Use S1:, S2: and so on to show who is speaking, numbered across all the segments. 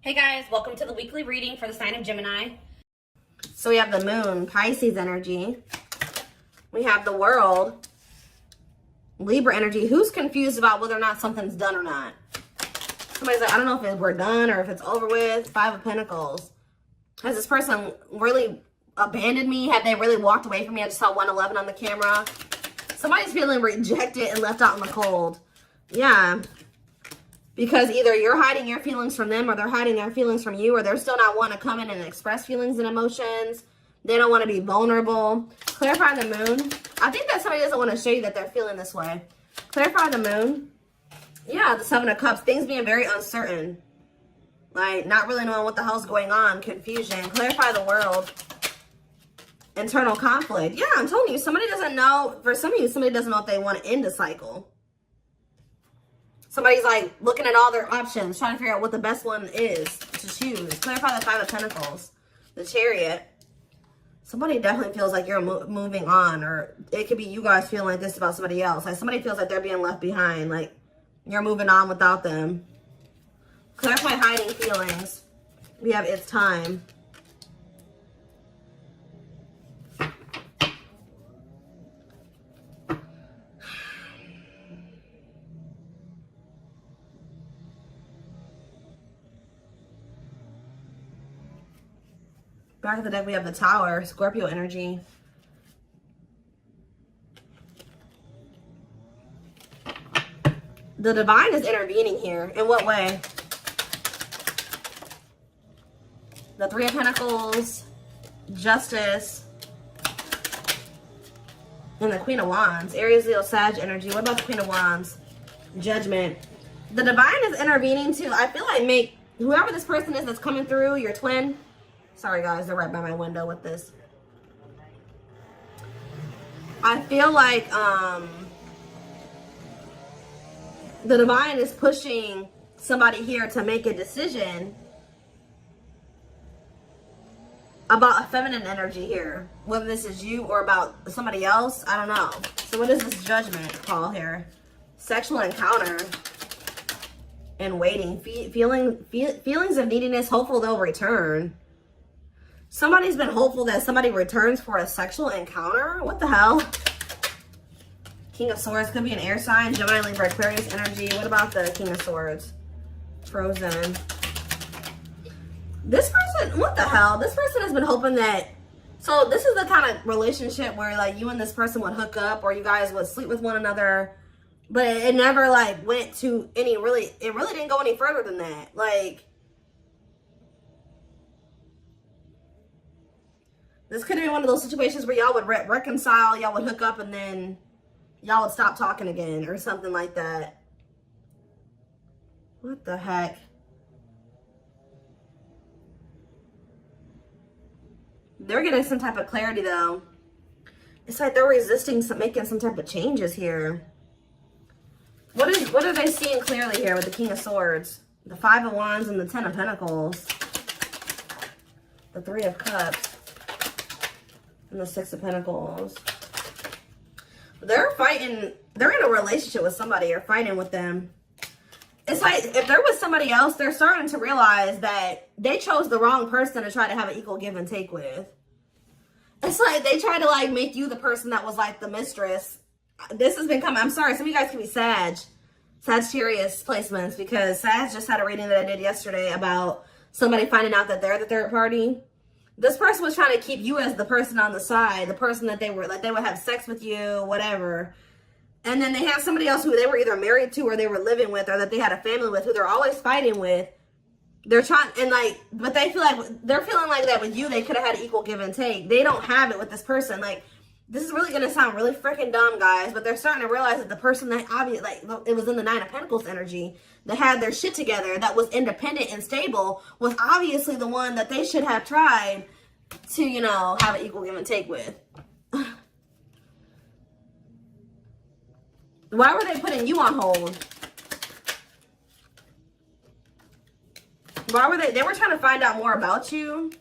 S1: Hey guys, welcome to the weekly reading for the sign of Gemini.
S2: So we have the moon, Pisces energy. We have the world, Libra energy. Who's confused about whether or not something's done or not? Somebody's like, I don't know if we're done or if it's over with. Five of Pentacles. Has this person really abandoned me? Have they really walked away from me? I just saw 111 on the camera. Somebody's feeling rejected and left out in the cold. Yeah. Because either you're hiding your feelings from them or they're hiding their feelings from you, or they're still not wanting to come in and express feelings and emotions. They don't want to be vulnerable. Clarify the moon. I think that somebody doesn't want to show you that they're feeling this way. Clarify the moon. Yeah, the Seven of Cups. Things being very uncertain. Like, not really knowing what the hell's going on. Confusion. Clarify the world. Internal conflict. Yeah, I'm telling you, somebody doesn't know. For some of you, somebody doesn't know if they want to end a cycle. Somebody's like looking at all their options, trying to figure out what the best one is to choose. Clarify the Five of Pentacles. The Chariot. Somebody definitely feels like you're moving on, or it could be you guys feeling like this about somebody else. Like somebody feels like they're being left behind, like you're moving on without them. Clarify hiding feelings. We have it's time. Back of the deck, we have the Tower, Scorpio energy. The Divine is intervening here. In what way? The Three of Pentacles, Justice, and the Queen of Wands. Aries, Leo, Sag energy. What about the Queen of Wands? Judgment. The Divine is intervening too. I feel like whoever this person is that's coming through, your twin. Sorry guys, they're right by my window with this. I feel like the Divine is pushing somebody here to make a decision about a feminine energy here. Whether this is you or about somebody else, I don't know. So what is this Judgment call here? Sexual encounter and waiting. Feelings of neediness, hopeful they'll return. Somebody's been hopeful that somebody returns for a sexual encounter. What the hell? King of Swords could be an air sign. Gemini, Libra, Aquarius energy. What about the King of Swords? Frozen. This person, what the hell? This person has been hoping that... So this is the kind of relationship where like you and this person would hook up or you guys would sleep with one another. But it never like went to any really... It really didn't go any further than that. Like... This could have been one of those situations where y'all would reconcile, y'all would hook up, and then y'all would stop talking again or something like that. What the heck? They're getting some type of clarity, though. It's like they're resisting making some type of changes here. What are they seeing clearly here with the King of Swords? The Five of Wands and the Ten of Pentacles. The Three of Cups. And the Six of Pentacles. They're fighting. They're in a relationship with somebody or fighting with them. It's like if there was somebody else, they're starting to realize that they chose the wrong person to try to have an equal give and take with. It's like they try to like make you the person that was like the mistress. This has been coming. I'm sorry. Some of you guys can be Sagittarius placements because Sag just had a reading that I did yesterday about somebody finding out that they're the third party. This person was trying to keep you as the person on the side, the person that they were, like they would have sex with you, whatever. And then they have somebody else who they were either married to or they were living with or that they had a family with who they're always fighting with. They're trying, and like, but they feel like, they're feeling like that with you, they could have had an equal give and take. They don't have it with this person. Like, this is really going to sound really freaking dumb, guys, but they're starting to realize that the person that obviously, like, it was in the Nine of Pentacles energy that had their shit together, that was independent and stable, was obviously the one that they should have tried to, you know, have an equal give and take with. Why were they putting you on hold? Why were they were trying to find out more about you?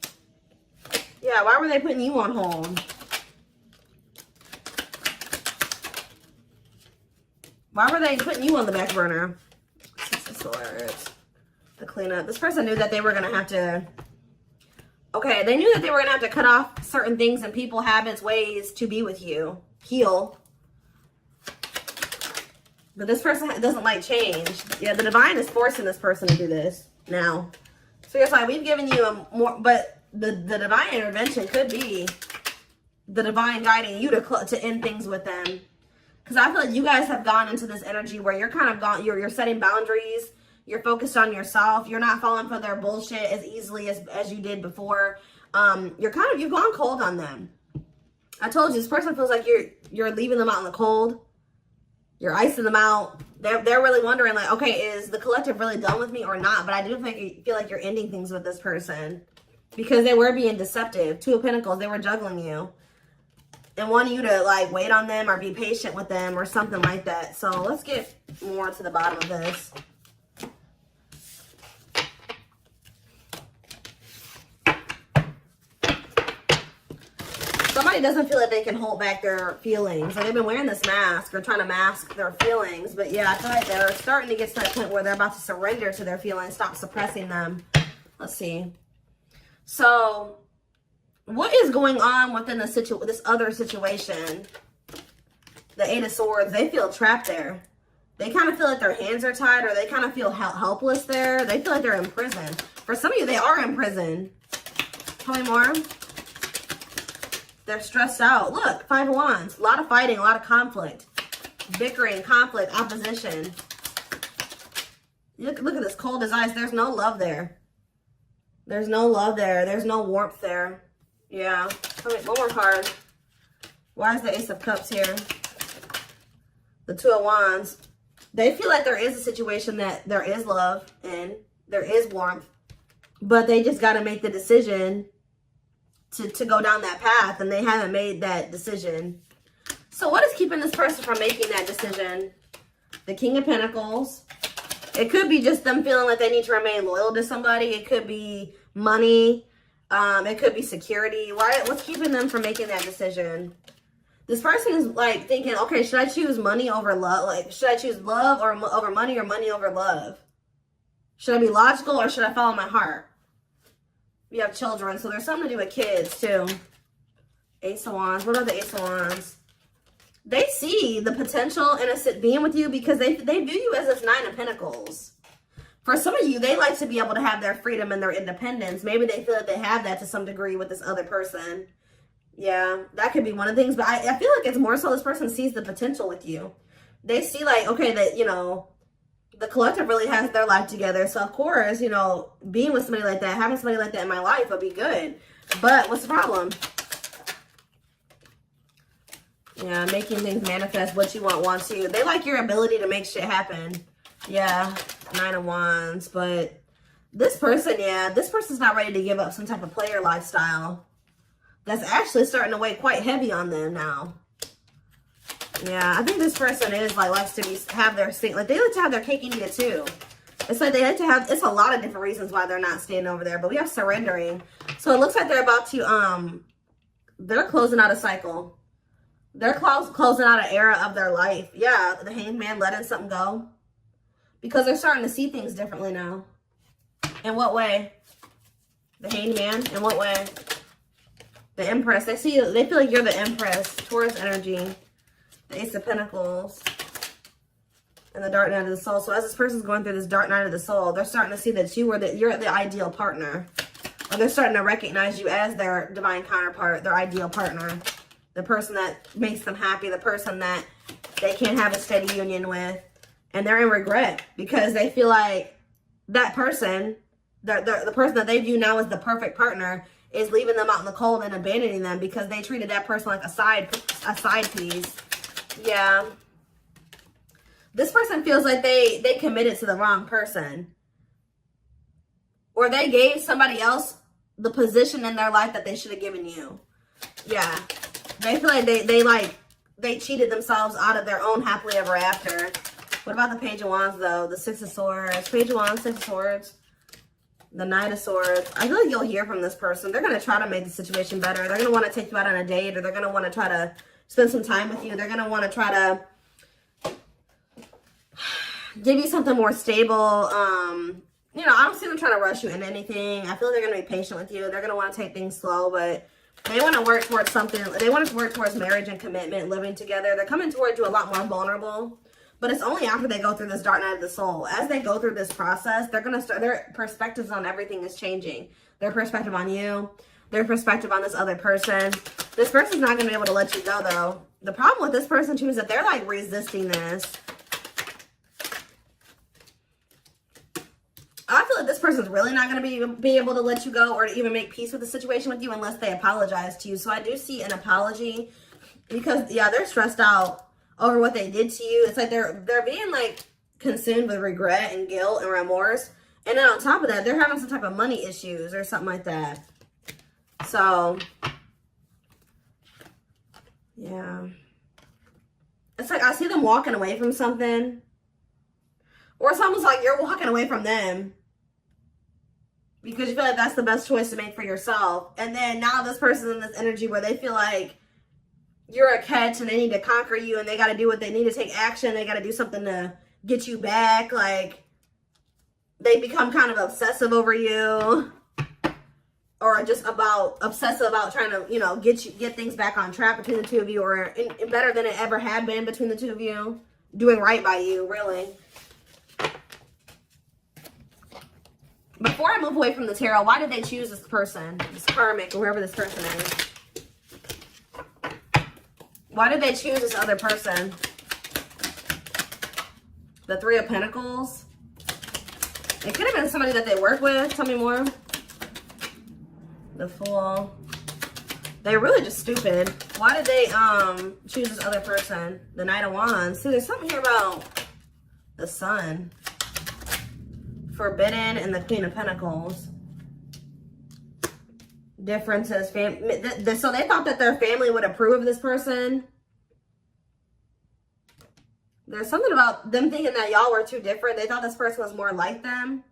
S2: Yeah, why were they putting you on hold? Why were they putting you on the back burner? Six of Swords. The clean up. This person knew that they were going to have to... Okay, they knew that they were going to have to cut off certain things and people, habits, ways to be with you. Heal. But this person doesn't like change. Yeah, the divine is forcing this person to do this now. So it's like, we've given you a more... But the divine intervention could be the divine guiding you to end things with them. Because I feel like you guys have gone into this energy where you're kind of gone... You're setting boundaries. You're focused on yourself. You're not falling for their bullshit as easily as you did before. You've gone cold on them. I told you, this person feels like you're leaving them out in the cold. You're icing them out. They're really wondering, like, okay, is the collective really done with me or not? But I do feel like you're ending things with this person because they were being deceptive. Two of Pentacles, they were juggling you and wanting you to, like, wait on them or be patient with them or something like that. So let's get more to the bottom of this. Somebody doesn't feel like they can hold back their feelings. Like they've been wearing this mask or trying to mask their feelings. But yeah, I feel like they're starting to get to that point where they're about to surrender to their feelings, stop suppressing them. Let's see. So what is going on within this other situation? The Eight of Swords, they feel trapped there. They kind of feel like their hands are tied or they kind of feel helpless there. They feel like they're in prison. For some of you, they are in prison. Tell me more. They're stressed out. Look, Five of Wands. A lot of fighting, a lot of conflict. Bickering, conflict, opposition. Look at this cold as ice. There's no love there. There's no love there. There's no warmth there. Yeah. Tell me, one more card. Why is the Ace of Cups here? The Two of Wands. They feel like there is a situation that there is love and there is warmth. But they just got to make the decision to go down that path, and they haven't made that decision. So what is keeping this person from making that decision? The King of Pentacles. It could be just them feeling like they need to remain loyal to somebody. It could be money. It could be security. What's keeping them from making that decision? This person is like thinking, okay, should I choose money over love? Like, should I choose love over money or money over love? Should I be logical or should I follow my heart? We have children, so there's something to do with kids, too. Ace of Wands. What are the Ace of Wands? They see the potential in being with you because they view you as this Nine of Pentacles. For some of you, they like to be able to have their freedom and their independence. Maybe they feel like they have that to some degree with this other person. Yeah, that could be one of the things. But I feel like it's more so this person sees the potential with you. They see, like, okay, that, you know, the collective really has their life together. So, of course, you know, being with somebody like that, having somebody like that in my life would be good. But what's the problem? Yeah, making things manifest what you want to. They like your ability to make shit happen. Yeah, Nine of Wands. But this person, yeah, this person's not ready to give up some type of player lifestyle. That's actually starting to weigh quite heavy on them now. Yeah, I think this person is like likes to have their like they like to have their cake and eat it too. It's like they like to have. It's a lot of different reasons why they're not staying over there. But we have surrendering, so it looks like they're about to they're closing out a cycle. They're closing out an era of their life. Yeah, the Hanged Man letting something go because they're starting to see things differently now. In what way? The Hanged Man. In what way? The Empress. They feel like you're the Empress. Taurus energy. The Ace of Pentacles. And the Dark Night of the Soul. So as this person's going through this Dark Night of the Soul, they're starting to see that you're the ideal partner. Or they're starting to recognize you as their divine counterpart, their ideal partner. The person that makes them happy, the person that they can't have a steady union with. And they're in regret because they feel like that person, the person that they view now as the perfect partner, is leaving them out in the cold and abandoning them because they treated that person like a side piece. Yeah. This person feels like they committed to the wrong person. Or they gave somebody else the position in their life that they should have given you. Yeah. They feel like they cheated themselves out of their own happily ever after. What about the Page of Wands, though? The Six of Swords. Page of Wands, Six of Swords. The Knight of Swords. I feel like you'll hear from this person. They're going to try to make the situation better. They're going to want to take you out on a date, or they're going to want to try to spend some time with you. They're going to want to try to give you something more stable. You know, I don't see see them trying to rush you into anything. I feel like they're going to be patient with you. They're going to want to take things slow, but they want to work towards something. They want to work towards marriage and commitment, living together. They're coming towards you a lot more vulnerable. But it's only after they go through this dark night of the soul. As they go through this process, they're going to start, their perspectives on everything is changing. Their perspective on you, their perspective on this other person. This person's not going to be able to let you go, though. The problem with this person, too, is that they're, like, resisting this. I feel like this person's really not going to be able to let you go or to even make peace with the situation with you unless they apologize to you. So I do see an apology because, yeah, they're stressed out over what they did to you. It's like they're being, like, consumed with regret and guilt and remorse. And then on top of that, they're having some type of money issues or something like that. So, yeah. It's like I see them walking away from something. Or it's almost like you're walking away from them because you feel like that's the best choice to make for yourself. And then now this person's in this energy where they feel like you're a catch and they need to conquer you and they got to do what they need to take action. They got to do something to get you back. Like, they become kind of obsessive over you or just obsessive about trying to, you know, get things back on track between the two of you or better than it ever had been between the two of you. Doing right by you, really. Before I move away from the tarot, why did they choose this person? This karmic, or whoever this person is. Why did they choose this other person? The Three of Pentacles. It could have been somebody that they work with. Tell me more. The Fool. They're really just stupid. Why did they choose this other person? The Knight of Wands. See, there's something here about the Sun. Forbidden and the Queen of Pentacles. Differences. So they thought that their family would approve of this person. There's something about them thinking that y'all were too different. They thought this person was more like them.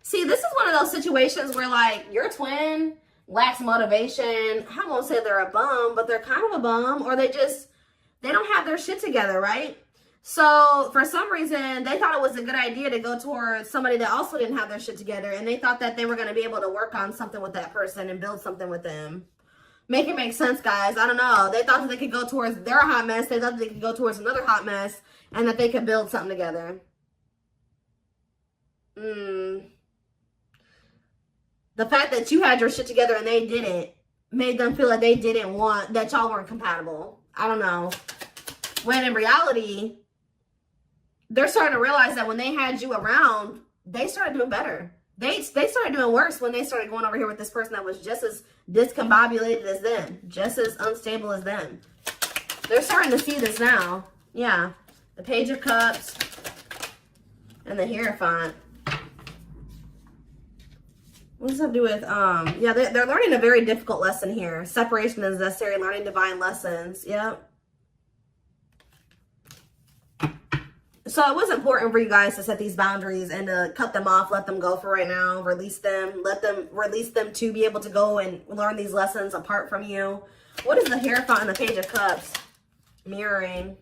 S2: See, this is one of those situations where, like, your twin lacks motivation. I won't say they're a bum, but they're kind of a bum. Or they don't have their shit together, right? So, for some reason, they thought it was a good idea to go towards somebody that also didn't have their shit together. And they thought that they were going to be able to work on something with that person and build something with them. Make it make sense, guys. I don't know. They thought that they could go towards their hot mess. They thought that they could go towards another hot mess. And that they could build something together. The fact that you had your shit together and they didn't made them feel like they didn't want, that y'all weren't compatible. I don't know. When in reality, they're starting to realize that when they had you around, they started doing better. They started doing worse when they started going over here with this person that was just as discombobulated as them. Just as unstable as them. They're starting to see this now. Yeah. The Page of Cups. And the Hierophant. What does that have to do with, yeah, they're learning a very difficult lesson here. Separation is necessary, learning divine lessons. Yep. So it was important for you guys to set these boundaries and to cut them off, let them go for right now, release them, release them to be able to go and learn these lessons apart from you. What is the Hierophant and the Page of Cups? Mirroring.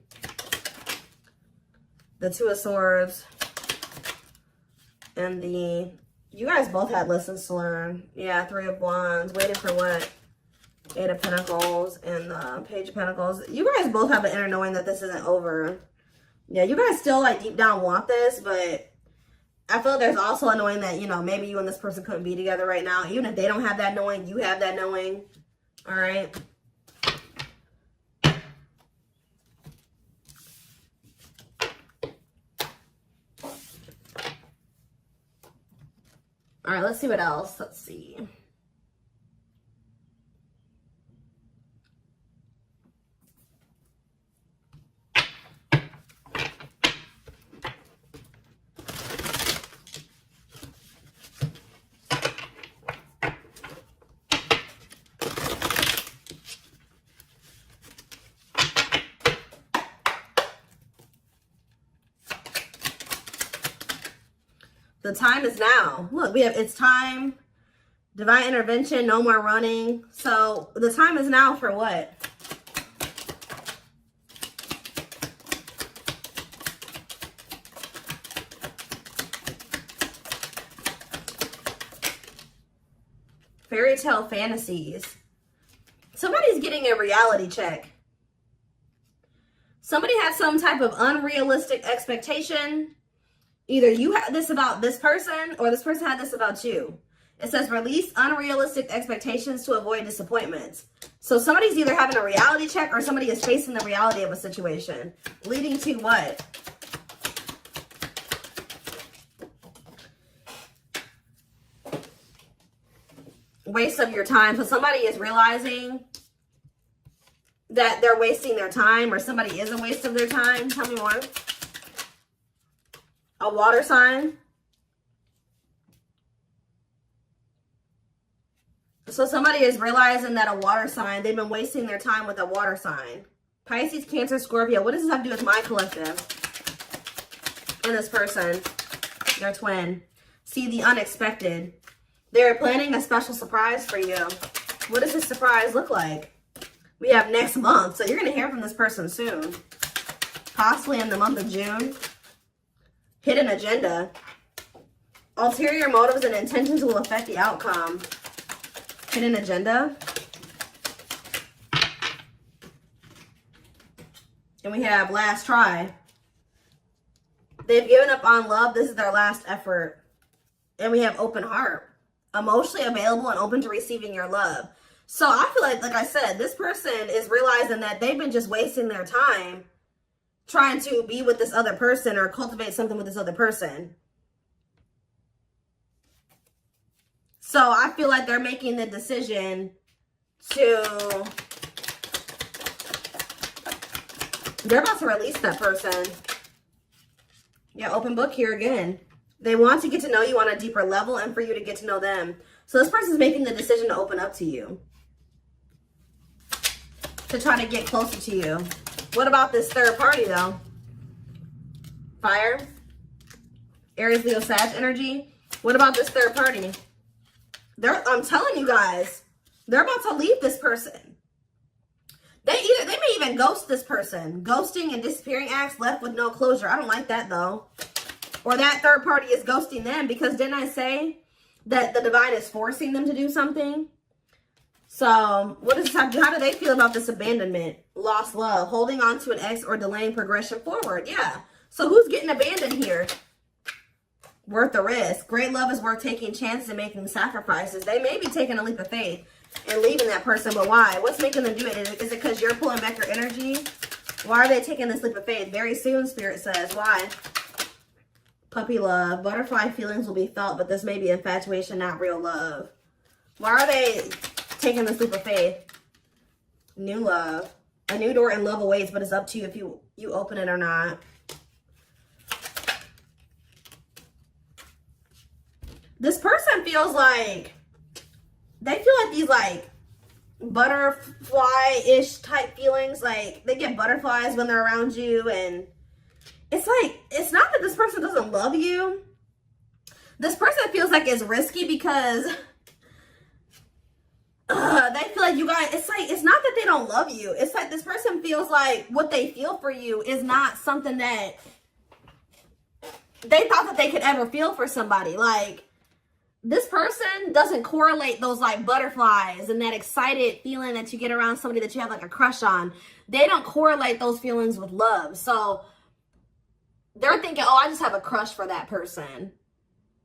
S2: The Two of Swords. And the, you guys both had lessons to learn. Yeah, Three of Wands. Waiting for what? Eight of Pentacles and the Page of Pentacles. You guys both have the inner knowing that this isn't over. Yeah, you guys still, like, deep down want this, but I feel like there's also a knowing that, you know, maybe you and this person couldn't be together right now. Even if they don't have that knowing, you have that knowing. All right. All right, let's see what else. Let's see. The time is now. Look, we have, it's time, divine intervention, no more running. So the time is now for what? Fairy tale fantasies. Somebody's getting a reality check. Somebody has some type of unrealistic expectation. Either you had this about this person or this person had this about you. It says release unrealistic expectations to avoid disappointments. So somebody's either having a reality check or somebody is facing the reality of a situation. Leading to what? Waste of your time. So somebody is realizing that they're wasting their time, or somebody is a waste of their time. Tell me more. A water sign. So somebody is realizing that a water sign, they've been wasting their time with a water sign. Pisces, Cancer, Scorpio. What does this have to do with my collective? And this person, their twin. See the unexpected. They're planning a special surprise for you. What does this surprise look like? We have next month, so you're going to hear from this person soon. Possibly in the month of June. Hidden agenda. Ulterior motives and intentions will affect the outcome. Hidden agenda. And we have last try. They've given up on love. This is their last effort. And we have open heart. Emotionally available and open to receiving your love. So I feel like I said, this person is realizing that they've been just wasting their time trying to be with this other person or cultivate something with this other person. So I feel like they're making the decision to, they're about to release that person. Yeah, open book here again. They want to get to know you on a deeper level and for you to get to know them. So this person's making the decision to open up to you. To try to get closer to you. What about this third party though? Fire. Aries, Leo, Sag energy. What about this third party? I'm telling you guys, they're about to leave this person. They may even ghost this person. Ghosting and disappearing acts left with no closure. I don't like that though. Or that third party is ghosting them, because didn't I say that the divine is forcing them to do something? So what does this have to do? How do they feel about this abandonment? Lost love, holding on to an ex, or delaying progression forward. Yeah. So who's getting abandoned here? Worth the risk. Great love is worth taking chances and making sacrifices. They may be taking a leap of faith and leaving that person, but why? What's making them do it? Is it because you're pulling back your energy? Why are they taking this leap of faith? Very soon, Spirit says. Why? Puppy love. Butterfly feelings will be felt, but this may be infatuation, not real love. Why are they taking this leap of faith? New love. A new door and love awaits, but it's up to you if you open it or not. This person feels like, they feel like these like butterfly-ish type feelings. Like they get butterflies when they're around you, and it's like, it's not that this person doesn't love you. This person feels like it's risky because they feel like you guys, it's like, it's not that they don't love you. It's like this person feels like what they feel for you is not something that they thought that they could ever feel for somebody. Like, this person doesn't correlate those like butterflies and that excited feeling that you get around somebody that you have like a crush on. They don't correlate those feelings with love. So they're thinking, oh, I just have a crush for that person.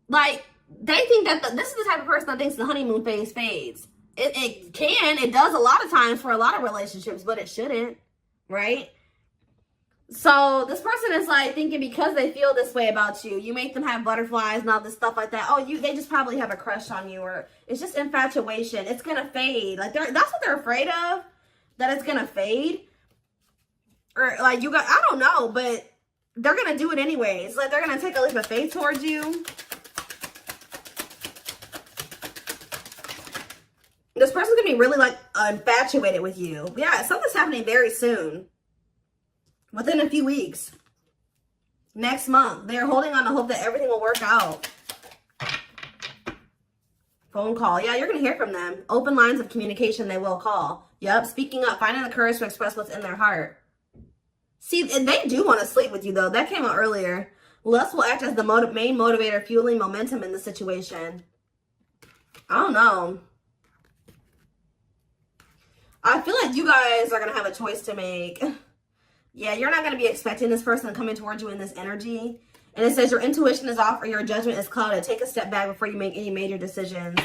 S2: Like, they think that this is the type of person that thinks the honeymoon phase fades. It does a lot of times for a lot of relationships, but it shouldn't, right? So this person is like thinking because they feel this way about you, you make them have butterflies and all this stuff like that. Oh, they just probably have a crush on you, or it's just infatuation. It's gonna fade. Like that's what they're afraid of, that it's gonna fade. Or like I don't know, but they're gonna do it anyways. Like they're gonna take a leap of faith towards you. This person's gonna be really like infatuated with you. Yeah, something's happening very soon. Within a few weeks. Next month. They're holding on to hope that everything will work out. Phone call. Yeah, you're going to hear from them. Open lines of communication, they will call. Yep, speaking up, finding the courage to express what's in their heart. See, they do want to sleep with you, though. That came out earlier. Lust will act as the main motivator, fueling momentum in the situation. I don't know. I feel like you guys are going to have a choice to make. Yeah, you're not going to be expecting this person coming towards you in this energy. And it says your intuition is off or your judgment is clouded. Take a step back before you make any major decisions.